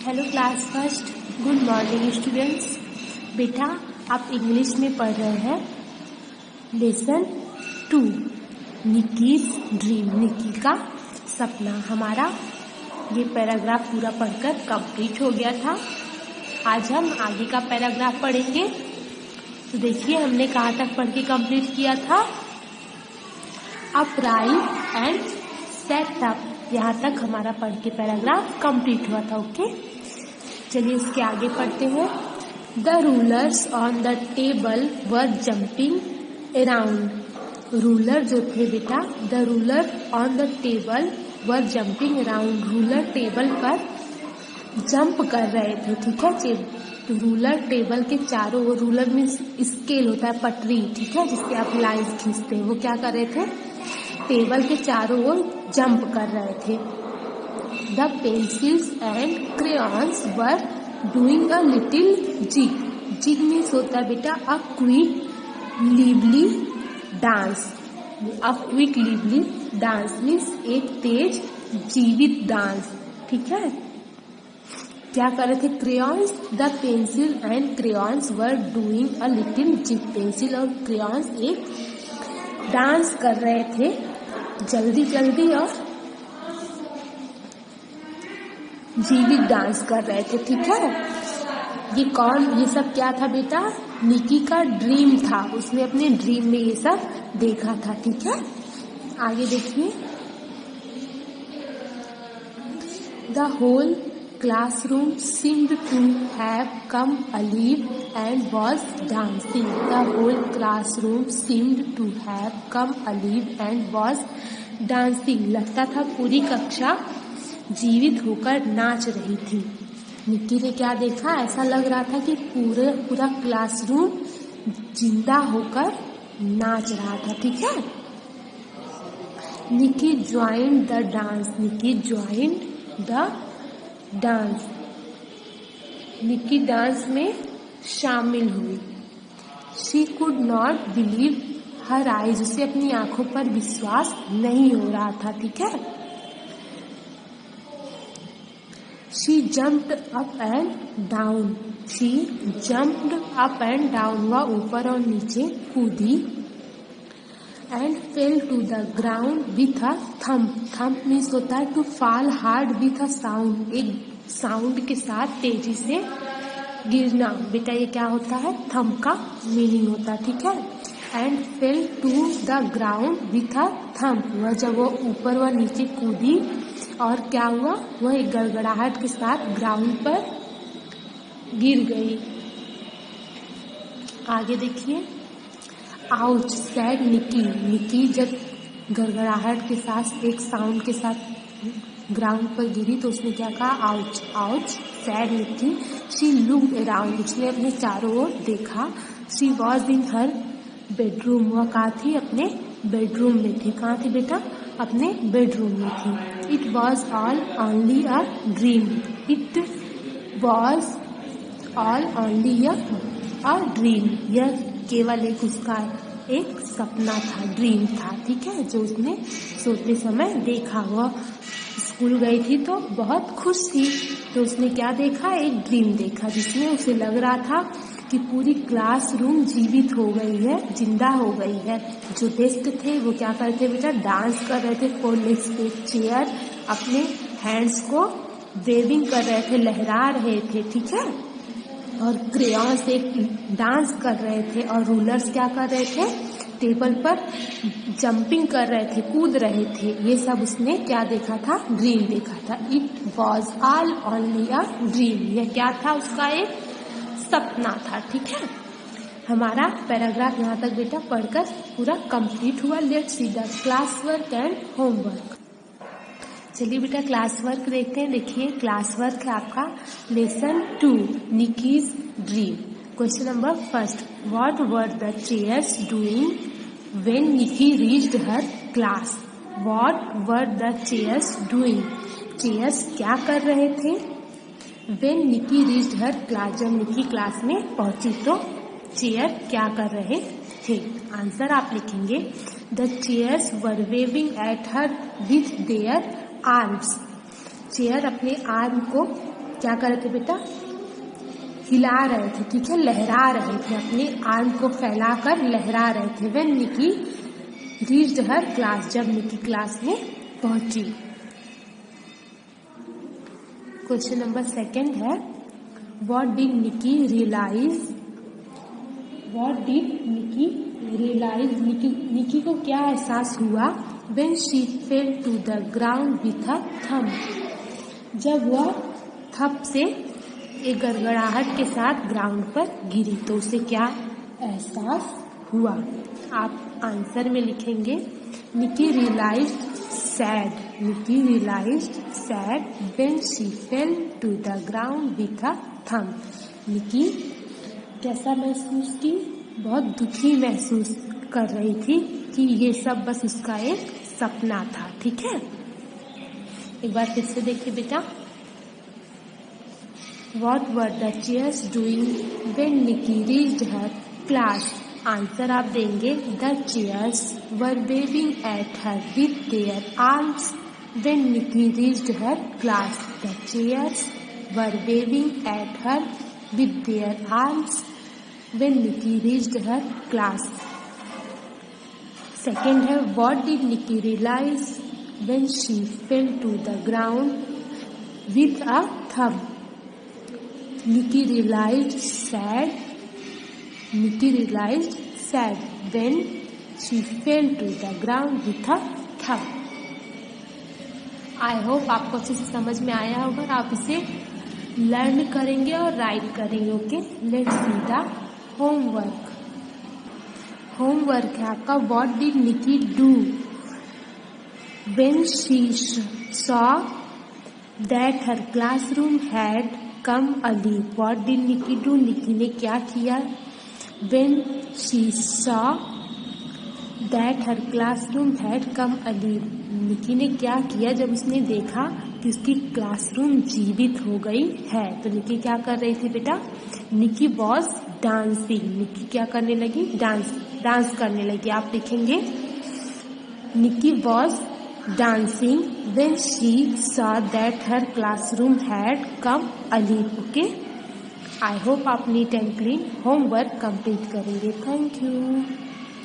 Hello class first, good morning students. बेटा आप English में पढ़ रहे हैं लेसन 2 निकीज ड्रीम, निकी का सपना। हमारा ये पैराग्राफ पूरा पढ़कर कंप्लीट हो गया था। आज हम आगे का पैराग्राफ पढ़ेंगे। तो देखिए हमने कहाँ तक पढ़ के कंप्लीट किया था। अपराइट एंड सेट अप, यहाँ तक हमारा पढ़ के पैराग्राफ कंप्लीट हुआ था। ओके, चलिए इसके आगे पढ़ते हैं। The rulers on the table were jumping around. Ruler जो थे बेटा, the ruler on the table were jumping around, ruler table पर जंप कर रहे थे। ठीक है, तो रूलर टेबल के चारों ओर, रूलर में स्केल होता है, पटरी, ठीक है, जिससे आप लाइन खींचते हैं। वो क्या कर रहे थे, टेबल के चारों ओर जंप कर रहे थे। The pencils and crayons were doing a little jig. Jig means होता है बेटा a quick lively dance. A quick lively dance means एक तेज जीवित डांस। ठीक है, क्या कर रहे थे, crayons, the pencil and crayons were doing a little jig. Pencil और क्रेयॉन्स एक डांस कर रहे थे जल्दी जल्दी और जीवित डांस कर रहे थे। ठीक है, ये सब क्या था बेटा, निकी का ड्रीम था। उसने अपने ड्रीम में ये सब देखा था। ठीक है, आगे देखिए। The whole classroom seemed to have come alive and was dancing. The whole classroom seemed to have come alive and was dancing. लगता था पूरी कक्षा जीवित होकर नाच रही थी। निक्की ने क्या देखा, ऐसा लग रहा था कि पूरा क्लासरूम जिंदा होकर नाच रहा था। ठीक है, Nikki joined the dance, Nikki joined the dance, Nikki dance में शामिल हुई। She could not believe her eyes, उसे अपनी आंखों पर विश्वास नहीं हो रहा था। ठीक है, she jumped up and down, she jumped up and down, वह ऊपर और नीचे कूदी। And fell to the ground with a thump, thump means होता है to fall hard with a sound, एक साउंड के साथ तेजी से गिरना। बेटा ये क्या होता है, थम्प का मीनिंग होता है। ठीक है, and fell to the ground with a thump, वह जब वो ऊपर व नीचे कूदी और क्या हुआ, वह एक गड़गड़ाहट के साथ ग्राउंड पर गिर गई। आगे देखिए। आउच सैड निकी, निकी जब गड़गड़ाहट के साथ एक साउंड के साथ ग्राउंड पर गिरी तो उसने क्या कहा, ouch, ouch said Nikki. She looked around, उसने अपने चारों ओर देखा। She was in her bedroom, वह कहाँ थी, अपने बेडरूम में थी। कहाँ थी बेटा, अपने बेडरूम में थी। It was all only a dream, it was all only a dream, यह केवल एक उसका एक सपना था, ड्रीम था। ठीक है, जो उसने सोते समय देखा। वह स्कूल गई थी तो बहुत खुश थी, तो उसने क्या देखा, एक ड्रीम देखा जिसमें उसे लग रहा था कि पूरी क्लासरूम जीवित हो गई है, जिंदा हो गई है। जो गेस्ट थे वो क्या करते बेटा, डांस कर रहे थे। 4 legs पे चेयर अपने हैंड्स को वेविंग कर रहे थे, लहरा रहे थे। ठीक है, और क्रेयॉन्स एक डांस कर रहे थे और रूलर्स क्या कर रहे थे, टेबल पर जंपिंग कर रहे थे, कूद रहे थे। ये सब उसने क्या देखा था, ड्रीम देखा था। It was all only a dream, यह क्या था, उसका एक सपना था। ठीक है, हमारा पैराग्राफ यहाँ तक बेटा पढ़कर पूरा कंप्लीट हुआ। Let's see the class work and homework. चलिए बेटा क्लास वर्क देखते हैं। देखिए क्लास वर्क है आपका lesson 2 Nikki's dream. Question number first, what were the chairs doing when Nikki reached her class. What were the chairs doing, chairs क्या कर रहे थे, when Nikki reached her class, जब निकी क्लास में पहुंची तो चेयर क्या कर रहे थे। आंसर आप लिखेंगे, the chairs were waving at her with their arms. Chair अपने आर्म को क्या कर रहे थे बेटा? हिला रहे थे, ठीक है, लहरा रहे थे, अपने आर्म को फैलाकर लहरा रहे थे। When Nikki reached her class, जब निकी क्लास में पहुंची। क्वेश्चन नंबर 2 है, what did Nikki realise? What did Nikki realise? Nikki को क्या एहसास हुआ? When she fell to the ground with a thumb, जब वह थप से एक गड़गड़ाहट के साथ ग्राउंड पर गिरी तो उसे क्या एहसास हुआ? आप आंसर में लिखेंगे Nikki realised sad, Nikki realised sad when she fell to the ground with a thumb. Nikki कैसा महसूस की? बहुत दुखी महसूस कर रही थी कि ये सब बस उसका एक सपना था, ठीक है। एक बार फिर से देखिए बेटा, What were the chairs doing when Nikki reached her class? Answer आप देंगे The chairs were waving at her with their arms when Nikki reached her class. The chairs were waving at her with their arms when Nikki reached her class. Second है, what did Nikki realize when she fell to the ground with a thump? Nikki realized sad. Nikki realized sad when she fell to the ground with a thump. I hope आपको अच्छे से समझ में आया होगा और आप इसे लर्न करेंगे और राइट करेंगे। Okay, let's see the homework. Homework है आपका, what did Nikki do when she saw that her classroom had come early? What did Nikki do? Nikki ने क्या किया? When she saw that her classroom had come early, Nikki ने क्या किया जब उसने देखा कि उसकी क्लासरूम जीवित हो गई है? तो निकी क्या कर रही थी बेटा? निकी वॉज डांसिंग, निकी क्या करने लगी? डांस करने लगी। आप लिखेंगे निकी was dancing when she saw that her classroom had come early. Okay, I hope आप neat and clean homework complete करेंगे। Thank you.